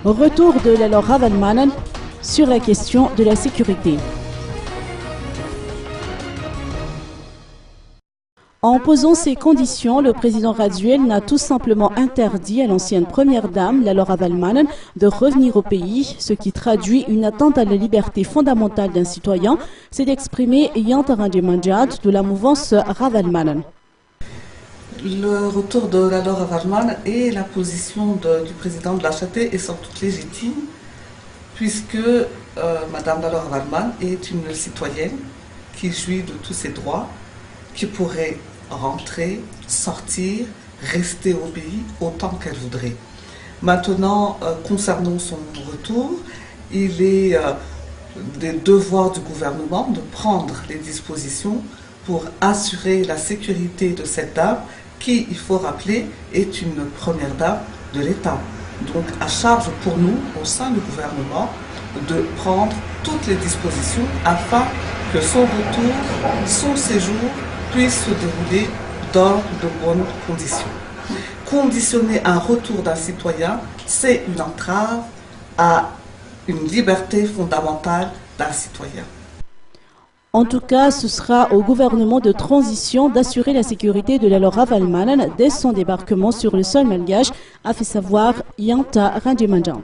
Retour de Lalo Ravalmanen sur la question de la sécurité. En posant ces conditions, le président Radziwiłł n'a tout simplement interdit à l'ancienne première dame, Lalo Ravalmanen, de revenir au pays, ce qui traduit une atteinte à la liberté fondamentale d'un citoyen, c'est d'exprimer Janta Randimanjad de la mouvance Ravalmanen. Le retour de Lalo Ravalmanen et la position du président de l'HAT est sans doute légitime, puisque Madame Lalo Ravalmanen est une citoyenne qui jouit de tous ses droits, qui pourrait rentrer, sortir, rester au pays autant qu'elle voudrait. Maintenant, concernant son retour, il est des devoirs du gouvernement de prendre les dispositions pour assurer la sécurité de cette dame qui, il faut rappeler, est une première dame de l'État. Donc à charge pour nous, au sein du gouvernement, de prendre toutes les dispositions afin que son retour, son séjour puisse se dérouler dans de bonnes conditions. Conditionner un retour d'un citoyen, c'est une entrave à une liberté fondamentale d'un citoyen. En tout cas, ce sera au gouvernement de transition d'assurer la sécurité de Lalo Ravalmanen dès son débarquement sur le sol malgache, a fait savoir Janta Randimanjad.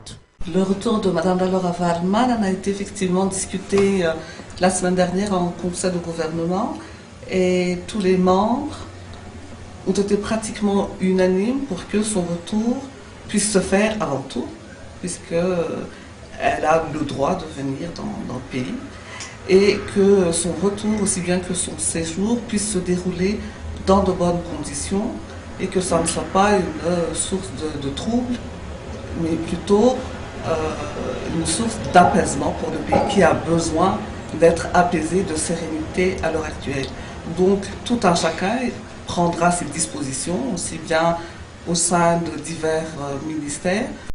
Le retour de Mme Lalo Ravalmanen a été effectivement discuté la semaine dernière en conseil de gouvernement et tous les membres ont été pratiquement unanimes pour que son retour puisse se faire avant tout, puisqu'elle a le droit de venir dans le pays, et que son retour, aussi bien que son séjour, puisse se dérouler dans de bonnes conditions et que ça ne soit pas une source de troubles, mais plutôt une source d'apaisement pour le pays qui a besoin d'être apaisé, de sérénité à l'heure actuelle. Donc tout un chacun prendra ses dispositions, aussi bien au sein de divers ministères.